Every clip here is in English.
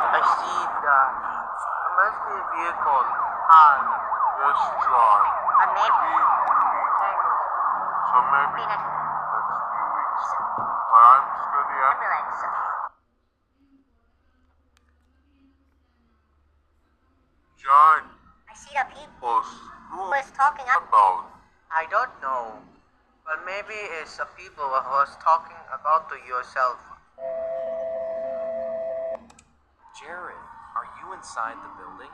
I see that. It must be a vehicle. And Yes, John. Maybe. So maybe next few weeks. I'm good, yeah. Ambulance. John, I see the people who who is talking up. about? I don't know. But maybe it's the people who was talking about to yourself. Jared, are you inside the building?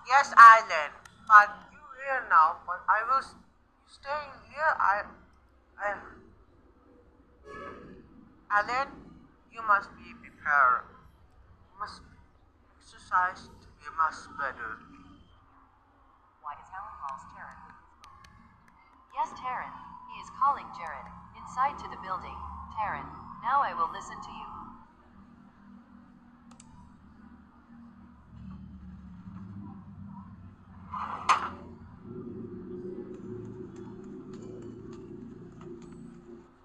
Yes, Alan. But you here now. But I will staying here. Alan, you must be prepared. You must exercise to be much better. Why does Alan calls Taryn? Yes, Taryn. He is calling Jared. Inside to the building. Taryn, now I will listen to you.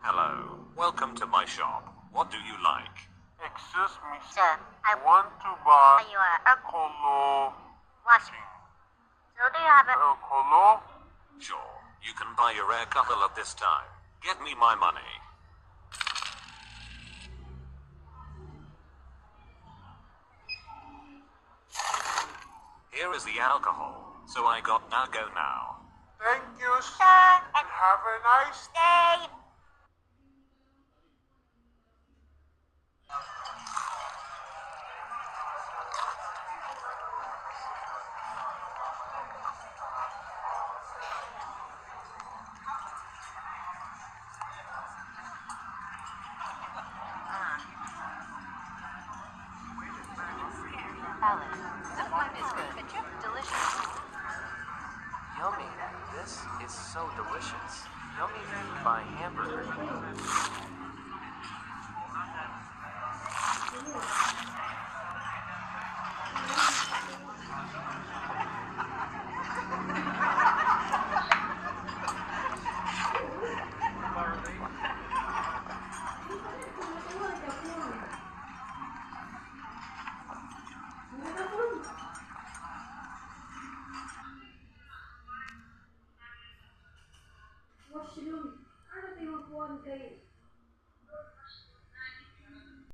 Hello. Welcome to my shop. What do you like? Excuse me, Sir, I want to buy you are colo. washing. So do you have a Colo? Sure. You can buy your air couple at this time. Get me my money. Here is the alcohol. So I got now go now. Thank you, sir and have a nice day? Alan, the food is good. Delicious. Yummy. This is so delicious. Yummy food by hamburger. What's she doing? I don't think I want to